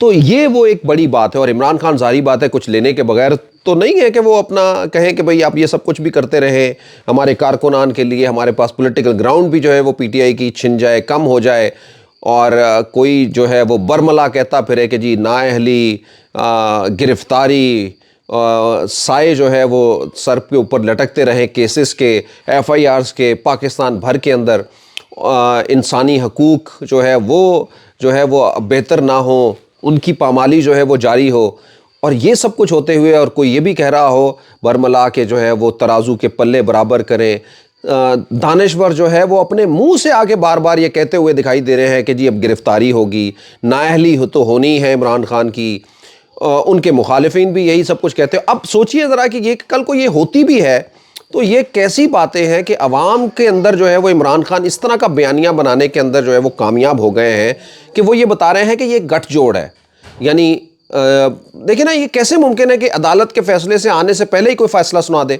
تو یہ وہ ایک بڑی بات ہے. اور عمران خان ظاہری بات ہے کچھ لینے کے بغیر تو نہیں ہے کہ وہ اپنا کہیں کہ بھئی آپ یہ سب کچھ بھی کرتے رہیں ہمارے کارکنان کے لیے, ہمارے پاس پولیٹیکل گراؤنڈ بھی جو ہے وہ پی ٹی آئی کی چھن جائے, کم ہو جائے, اور کوئی جو ہے وہ برملا کہتا پھرے کہ جی نااہلی, گرفتاری, سائے جو ہے وہ سر کے اوپر لٹکتے رہیں کیسز کے, ایف آئی آرز کے, پاکستان بھر کے اندر انسانی حقوق جو ہے وہ بہتر نہ ہوں, ان کی پامالی جو ہے وہ جاری ہو. اور یہ سب کچھ ہوتے ہوئے اور کوئی یہ بھی کہہ رہا ہو برملا کے جو ہے وہ ترازو کے پلے برابر کریں. دانشور جو ہے وہ اپنے منہ سے آگے بار بار یہ کہتے ہوئے دکھائی دے رہے ہیں کہ جی اب گرفتاری ہوگی, نااہلی تو ہونی ہے عمران خان کی. ان کے مخالفین بھی یہی سب کچھ کہتے ہیں. اب سوچئے ذرا کہ یہ کل کو یہ ہوتی بھی ہے تو یہ کیسی باتیں ہیں کہ عوام کے اندر جو ہے وہ عمران خان اس طرح کا بیانیہ بنانے کے اندر جو ہے وہ کامیاب ہو گئے ہیں کہ وہ یہ بتا رہے ہیں کہ یہ گٹھ جوڑ ہے. یعنی دیکھیں نا, یہ کیسے ممکن ہے کہ عدالت کے فیصلے سے آنے سے پہلے ہی کوئی فیصلہ سنا دے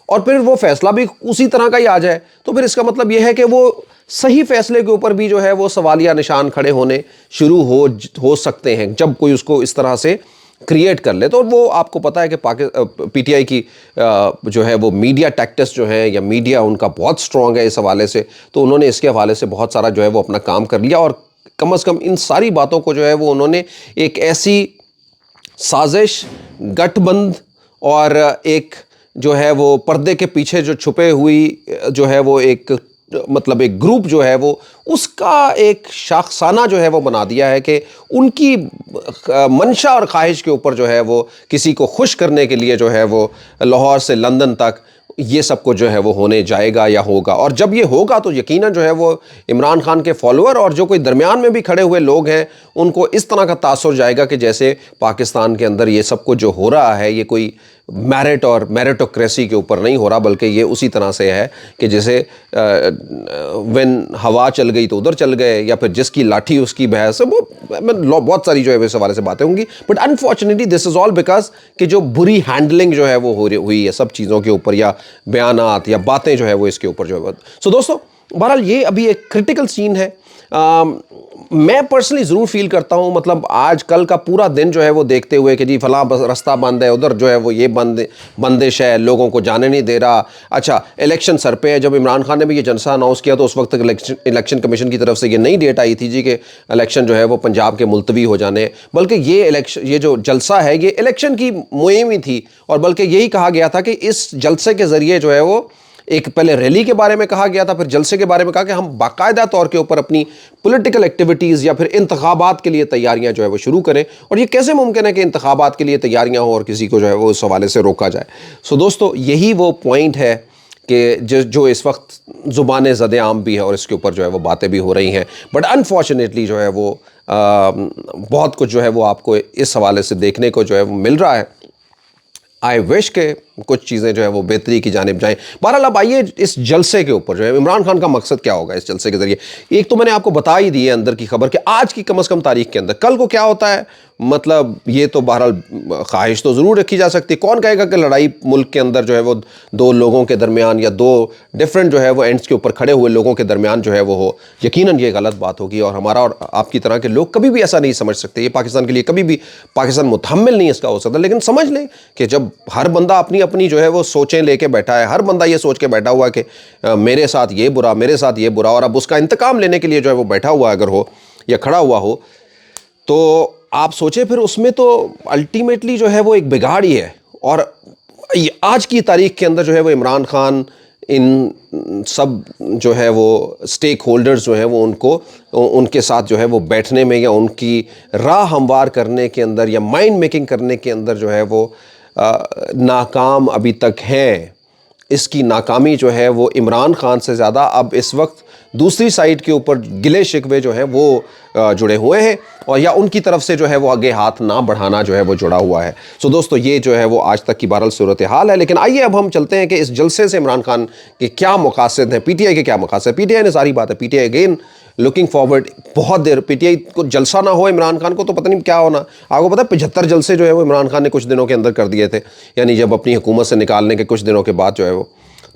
اور پھر وہ فیصلہ بھی اسی طرح کا ہی آ جائے. تو پھر اس کا مطلب یہ ہے کہ وہ صحیح فیصلے کے اوپر بھی جو ہے وہ سوالیہ نشان کھڑے ہونے شروع ہو سکتے ہیں جب کوئی اس کو اس طرح سے کریٹ کر لے. تو وہ آپ کو پتہ ہے کہ پی ٹی آئی کی جو ہے وہ میڈیا ٹیکٹس جو ہیں یا میڈیا ان کا بہت سٹرونگ ہے اس حوالے سے. تو انہوں نے اس کے حوالے سے بہت سارا جو ہے وہ اپنا کام کر لیا, اور کم از کم ان ساری باتوں کو جو ہے وہ انہوں نے ایک ایسی سازش, گٹھ بند اور ایک جو ہے وہ پردے کے پیچھے جو چھپے ہوئی جو ہے وہ ایک مطلب ایک گروپ جو ہے وہ اس کا ایک شاخسانہ جو ہے وہ بنا دیا ہے کہ ان کی منشا اور خواہش کے اوپر جو ہے وہ کسی کو خوش کرنے کے لیے جو ہے وہ لاہور سے لندن تک یہ سب کچھ جو ہے وہ ہونے جائے گا یا ہوگا. اور جب یہ ہوگا تو یقیناً جو ہے وہ عمران خان کے فالوور اور جو کوئی درمیان میں بھی کھڑے ہوئے لوگ ہیں ان کو اس طرح کا تاثر جائے گا کہ جیسے پاکستان کے اندر یہ سب کچھ جو ہو رہا ہے یہ کوئی میرٹ اور میرٹوکریسی کے اوپر نہیں ہو رہا, بلکہ یہ اسی طرح سے ہے کہ جیسے وین ہوا چل گئی تو ادھر چل گئے, یا پھر جس کی لاٹھی اس کی بحث. وہ بہت ساری جو ہے اس حوالے سے باتیں ہوں گی, but unfortunately this is all because کہ جو بری ہینڈلنگ جو ہے وہ ہوئی ہے سب چیزوں کے اوپر, یا بیانات یا باتیں جو ہے وہ اس کے اوپر جو ہے. سو دوستو بہرحال یہ ابھی ایک کرٹیکل سین ہے. میں پرسنلی ضرور فیل کرتا ہوں, مطلب آج کل کا پورا دن جو ہے وہ دیکھتے ہوئے کہ جی فلاں رستہ بند ہے, ادھر جو ہے وہ یہ بندش ہے, لوگوں کو جانے نہیں دے رہا. اچھا الیکشن سر پہ ہے. جب عمران خان نے بھی یہ جلسہ اناؤنس کیا تو اس وقت تک الیکشن کمیشن کی طرف سے یہ نئی ڈیٹ آئی تھی جی کہ الیکشن جو ہے وہ پنجاب کے ملتوی ہو جانے, بلکہ یہ جو جلسہ ہے یہ الیکشن کی مہم ہی تھی. اور بلکہ یہی کہا گیا تھا کہ اس جلسے کے ذریعے جو ہے وہ ایک پہلے ریلی کے بارے میں کہا گیا تھا, پھر جلسے کے بارے میں کہا کہ ہم باقاعدہ طور کے اوپر اپنی پولیٹیکل ایکٹیویٹیز یا پھر انتخابات کے لیے تیاریاں جو ہے وہ شروع کریں. اور یہ کیسے ممکن ہے کہ انتخابات کے لیے تیاریاں ہوں اور کسی کو جو ہے وہ اس حوالے سے روکا جائے. سو دوستو یہی وہ پوائنٹ ہے کہ جو اس وقت زبان زد عام بھی ہے اور اس کے اوپر جو ہے وہ باتیں بھی ہو رہی ہیں, بٹ انفارچونیٹلی جو ہے وہ بہت کچھ جو ہے وہ آپ کو اس حوالے سے دیکھنے کو جو ہے وہ مل رہا ہے. آئی وش کہ کچھ چیزیں جو ہے وہ بہتری کی جانب جائیں. بہرحال اب آئیے اس جلسے کے اوپر جو ہے عمران خان کا مقصد کیا ہوگا اس جلسے کے ذریعے. ایک تو میں نے آپ کو بتا ہی دی ہے اندر کی خبر کہ آج کی کم از کم تاریخ کے اندر, کل کو کیا ہوتا ہے مطلب یہ تو بہرحال خواہش تو ضرور رکھی جا سکتی. کون کہے گا کہ لڑائی ملک کے اندر جو ہے وہ دو لوگوں کے درمیان یا دو ڈفرینٹ جو ہے وہ اینڈز کے اوپر کھڑے ہوئے لوگوں کے درمیان جو ہے وہ ہو. یقیناً یہ غلط بات ہوگی اور ہمارا اور آپ کی طرح کے لوگ کبھی بھی ایسا نہیں سمجھ سکتے. یہ پاکستان کے لیے کبھی بھی پاکستان متحمل نہیں اس کا ہو سکتا. لیکن سمجھ لیں کہ جب ہر بندہ اپنی جو ہے وہ سوچیں لے کے بیٹھا ہے, ہر بندہ یہ سوچ کے بیٹھا ہوا کہ میرے ساتھ یہ برا, میرے ساتھ یہ برا, اور اب اس کا انتقام لینے کے لیے جو ہے وہ بیٹھا ہوا اگر ہو یا کھڑا ہوا ہو, تو آپ سوچیں پھر اس میں تو الٹیمیٹلی جو ہے وہ ایک بگاڑ ہی ہے. اور آج کی تاریخ کے اندر جو ہے وہ عمران خان ان سب جو ہے وہ سٹیک ہولڈرز جو ہیں وہ ان کے ساتھ جو ہے وہ بیٹھنے میں یا ان کی راہ ہموار کرنے کے اندر یا مائنڈ میکنگ کرنے کے اندر جو ہے وہ ناکام ابھی تک ہیں. اس کی ناکامی جو ہے وہ عمران خان سے زیادہ اب اس وقت دوسری سائڈ کے اوپر گلے شکوے جو ہیں وہ جڑے ہوئے ہیں, اور یا ان کی طرف سے جو ہے وہ آگے ہاتھ نہ بڑھانا جو ہے وہ جڑا ہوا ہے. سو دوستو یہ جو ہے وہ آج تک کی بہرحال صورتحال ہے. لیکن آئیے اب ہم چلتے ہیں کہ اس جلسے سے عمران خان کے کیا مقاصد ہیں, پی ٹی آئی کے کیا مقاصد ہیں. پی ٹی آئی نے ساری بات ہے, P T I again looking forward, بہت دیر پی ٹی آئی کو جلسہ نہ ہو عمران خان کو تو پتہ نہیں کیا ہونا. آپ کو پتہ ہے 75 جلسے جو ہے وہ عمران خان نے کچھ دنوں کے اندر کر دیے تھے, یعنی جب اپنی حکومت سے نکالنے کے کچھ دنوں کے بعد جو ہے وہ.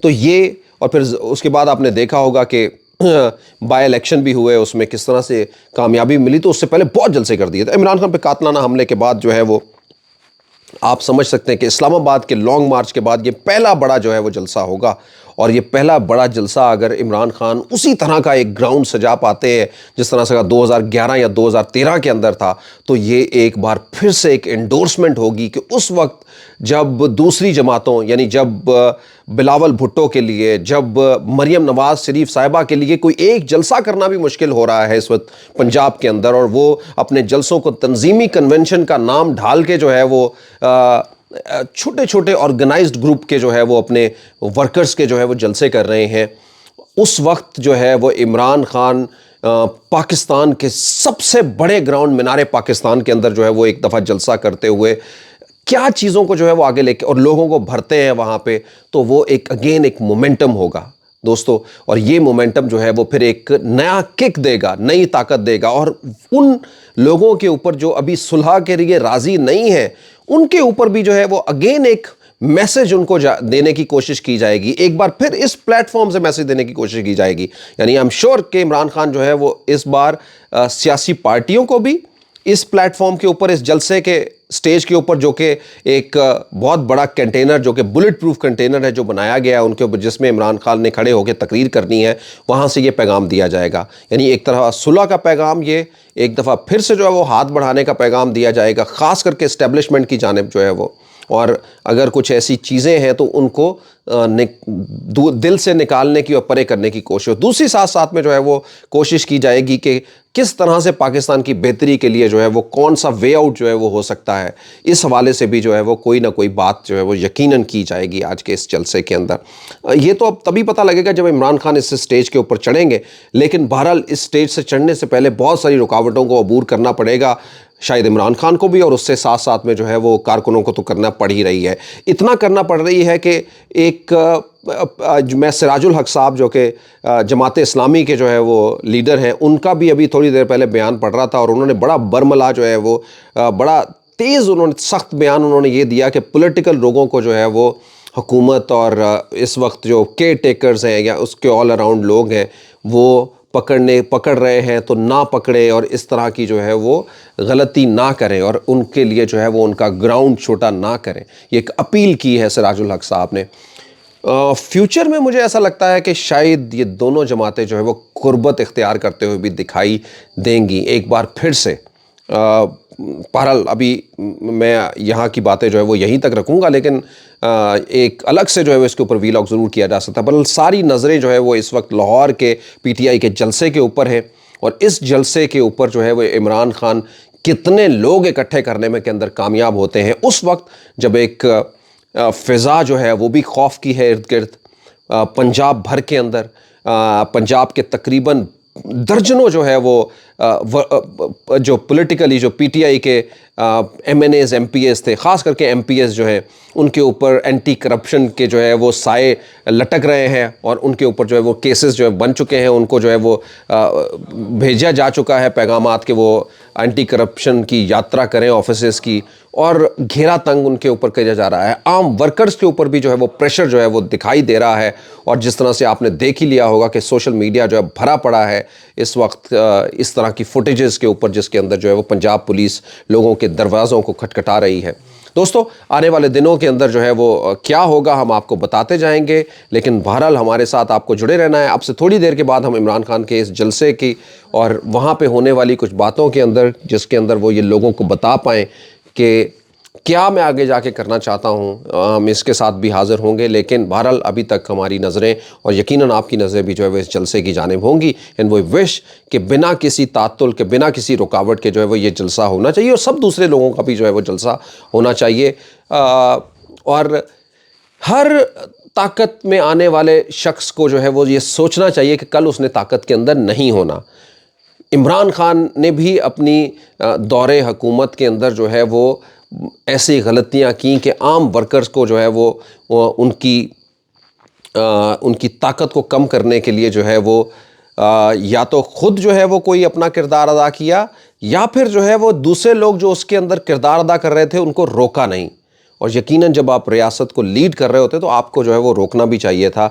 تو یہ, اور پھر اس کے بعد آپ نے دیکھا ہوگا کہ بائی الیکشن بھی ہوئے، اس میں کس طرح سے کامیابی ملی، تو اس سے پہلے بہت جلسے کر دیے تھے عمران خان پہ قاتلانہ حملے کے بعد جو ہے وہ آپ سمجھ سکتے ہیں کہ اسلام آباد کے لانگ مارچ کے بعد یہ پہلا بڑا جو ہے وہ جلسہ ہوگا، اور یہ پہلا بڑا جلسہ اگر عمران خان اسی طرح کا ایک گراؤنڈ سجا پاتے ہیں جس طرح سے 2011 یا 2013 کے اندر تھا، تو یہ ایک بار پھر سے ایک انڈورسمنٹ ہوگی کہ اس وقت جب دوسری جماعتوں، یعنی جب بلاول بھٹو کے لیے، جب مریم نواز شریف صاحبہ کے لیے کوئی ایک جلسہ کرنا بھی مشکل ہو رہا ہے اس وقت پنجاب کے اندر، اور وہ اپنے جلسوں کو تنظیمی کنونشن کا نام ڈھال کے جو ہے وہ چھوٹے چھوٹے آرگنائزڈ گروپ کے جو ہے وہ اپنے ورکرز کے جو ہے وہ جلسے کر رہے ہیں، اس وقت جو ہے وہ عمران خان پاکستان کے سب سے بڑے گراؤنڈ مینار پاکستان کے اندر جو ہے وہ ایک دفعہ جلسہ کرتے ہوئے کیا چیزوں کو جو ہے وہ آگے لے کے اور لوگوں کو بھرتے ہیں وہاں پہ، تو وہ ایک اگین ایک مومنٹم ہوگا دوستو، اور یہ مومنٹم جو ہے وہ پھر ایک نیا کک دے گا، نئی طاقت دے گا، اور ان لوگوں کے اوپر جو ابھی صلح کے لیے راضی نہیں ہیں ان کے اوپر بھی جو ہے وہ اگین ایک میسج ان کو دینے کی کوشش کی جائے گی، ایک بار پھر اس پلیٹ فارم سے میسج دینے کی کوشش کی جائے گی، یعنی I'm sure کہ عمران خان جو ہے وہ اس بار سیاسی پارٹیوں کو بھی اس پلیٹ فارم کے اوپر، اس جلسے کے سٹیج کے اوپر، جو کہ ایک بہت بڑا کنٹینر، جو کہ بلٹ پروف کنٹینر ہے جو بنایا گیا ہے ان کے اوپر، جس میں عمران خان نے کھڑے ہو کے تقریر کرنی ہے، وہاں سے یہ پیغام دیا جائے گا، یعنی ایک طرح صلح کا پیغام، یہ ایک دفعہ پھر سے جو ہے وہ ہاتھ بڑھانے کا پیغام دیا جائے گا، خاص کر کے اسٹیبلشمنٹ کی جانب جو ہے وہ، اور اگر کچھ ایسی چیزیں ہیں تو ان کو دل سے نکالنے کی اور پرے کرنے کی کوشش، دوسری ساتھ میں جو ہے وہ کوشش کی جائے گی کہ کس طرح سے پاکستان کی بہتری کے لیے جو ہے وہ کون سا وے آؤٹ جو ہے وہ ہو سکتا ہے، اس حوالے سے بھی جو ہے وہ کوئی نہ کوئی بات جو ہے وہ یقیناً کی جائے گی آج کے اس جلسے کے اندر۔ یہ تو اب تبھی پتہ لگے گا جب عمران خان اس سٹیج کے اوپر چڑھیں گے، لیکن بہرحال اس سٹیج سے چڑھنے سے پہلے بہت ساری رکاوٹوں کو عبور کرنا پڑے گا، شاید عمران خان کو بھی، اور اس سے ساتھ میں جو ہے وہ کارکنوں کو تو کرنا پڑ ہی رہی ہے، اتنا کرنا پڑ رہی ہے کہ ایک میں سراج الحق صاحب جو کہ جماعت اسلامی کے جو ہے وہ لیڈر ہیں، ان کا بھی ابھی تھوڑی دیر پہلے بیان پڑھ رہا تھا، اور انہوں نے بڑا برملا جو ہے وہ بڑا تیز انہوں نے سخت بیان انہوں نے یہ دیا کہ پولیٹیکل لوگوں کو جو ہے وہ حکومت اور اس وقت جو کیئر ٹیکرز ہیں یا اس کے آل اراؤنڈ لوگ ہیں وہ پکڑ رہے ہیں تو نہ پکڑے، اور اس طرح کی جو ہے وہ غلطی نہ کریں، اور ان کے لیے جو ہے وہ ان کا گراؤنڈ چھوٹا نہ کریں، یہ ایک اپیل کی ہے سراج الحق صاحب نے۔ فیوچر میں مجھے ایسا لگتا ہے کہ شاید یہ دونوں جماعتیں جو ہے وہ قربت اختیار کرتے ہوئے بھی دکھائی دیں گی ایک بار پھر سے۔ بہرحال ابھی میں یہاں کی باتیں جو ہے وہ یہیں تک رکھوں گا، لیکن ایک الگ سے جو ہے وہ اس کے اوپر ویلاگ ضرور کیا جا سکتا ہے، بہرحال ساری نظریں جو ہے وہ اس وقت لاہور کے PTI کے جلسے کے اوپر ہے، اور اس جلسے کے اوپر جو ہے وہ عمران خان کتنے لوگ اکٹھے کرنے میں کے اندر کامیاب ہوتے ہیں، اس وقت جب ایک فضا جو ہے وہ بھی خوف کی ہے ارد گرد پنجاب بھر کے اندر، پنجاب کے تقریباً درجنوں جو ہے وہ جو پولیٹیکلی جو PTI کے MNAs MPs تھے، خاص کر کے MPs جو ہیں ان کے اوپر اینٹی کرپشن کے جو ہے وہ سائے لٹک رہے ہیں، اور ان کے اوپر جو ہے وہ کیسز جو ہے بن چکے ہیں، ان کو جو ہے وہ بھیجا جا چکا ہے پیغامات کہ وہ اینٹی کرپشن کی یاترا کریں آفیسز کی، اور گھیرا تنگ ان کے اوپر کیا جا رہا ہے، عام ورکرز کے اوپر بھی جو ہے وہ پریشر جو ہے وہ دکھائی دے رہا ہے، اور جس طرح سے آپ نے دیکھ ہی لیا ہوگا کہ سوشل میڈیا جو ہے بھرا پڑا ہے اس وقت اس طرح کی فوٹیجز کے اوپر، جس کے اندر جو ہے وہ پنجاب پولیس لوگوں کے دروازوں کو کھٹکھٹا رہی ہے۔ دوستو آنے والے دنوں کے اندر جو ہے وہ کیا ہوگا ہم آپ کو بتاتے جائیں گے، لیکن بہرحال ہمارے ساتھ آپ کو جڑے رہنا ہے۔ آپ سے تھوڑی دیر کے بعد ہم عمران خان کے اس جلسے کی اور وہاں پہ ہونے والی کچھ باتوں کے اندر، جس کے اندر وہ یہ لوگوں کو بتا پائیں کہ کیا میں آگے جا کے کرنا چاہتا ہوں، ہم اس کے ساتھ بھی حاضر ہوں گے، لیکن بہرحال ابھی تک ہماری نظریں اور یقیناً آپ کی نظریں بھی جو ہے وہ اس جلسے کی جانب ہوں گی، اینڈ وہ وش کہ بنا کسی تعطل کے، بنا کسی رکاوٹ کے جو ہے وہ یہ جلسہ ہونا چاہیے، اور سب دوسرے لوگوں کا بھی جو ہے وہ جلسہ ہونا چاہیے، اور ہر طاقت میں آنے والے شخص کو جو ہے وہ یہ سوچنا چاہیے کہ کل اس نے طاقت کے اندر نہیں ہونا۔ عمران خان نے بھی اپنی دور حکومت کے اندر جو ہے وہ ایسی غلطیاں کیں کہ عام ورکرز کو جو ہے وہ ان کی طاقت کو کم کرنے کے لیے جو ہے وہ یا تو خود جو ہے وہ کوئی اپنا کردار ادا کیا، یا پھر جو ہے وہ دوسرے لوگ جو اس کے اندر کردار ادا کر رہے تھے ان کو روکا نہیں، اور یقیناً جب آپ ریاست کو لیڈ کر رہے ہوتے تو آپ کو جو ہے وہ روکنا بھی چاہیے تھا.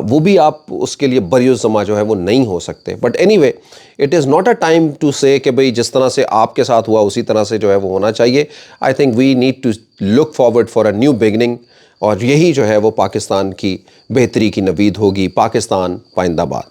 وہ بھی آپ اس کے لیے بریالزمہ جو ہے وہ نہیں ہو سکتے. But anyway it is not a time to say کہ بھئی جس طرح سے آپ کے ساتھ ہوا اسی طرح سے جو ہے وہ ہونا چاہیے. I think we need to look forward for a new beginning, اور یہی جو ہے وہ پاکستان کی بہتری کی نوید ہوگی. پاکستان پائندہ باد.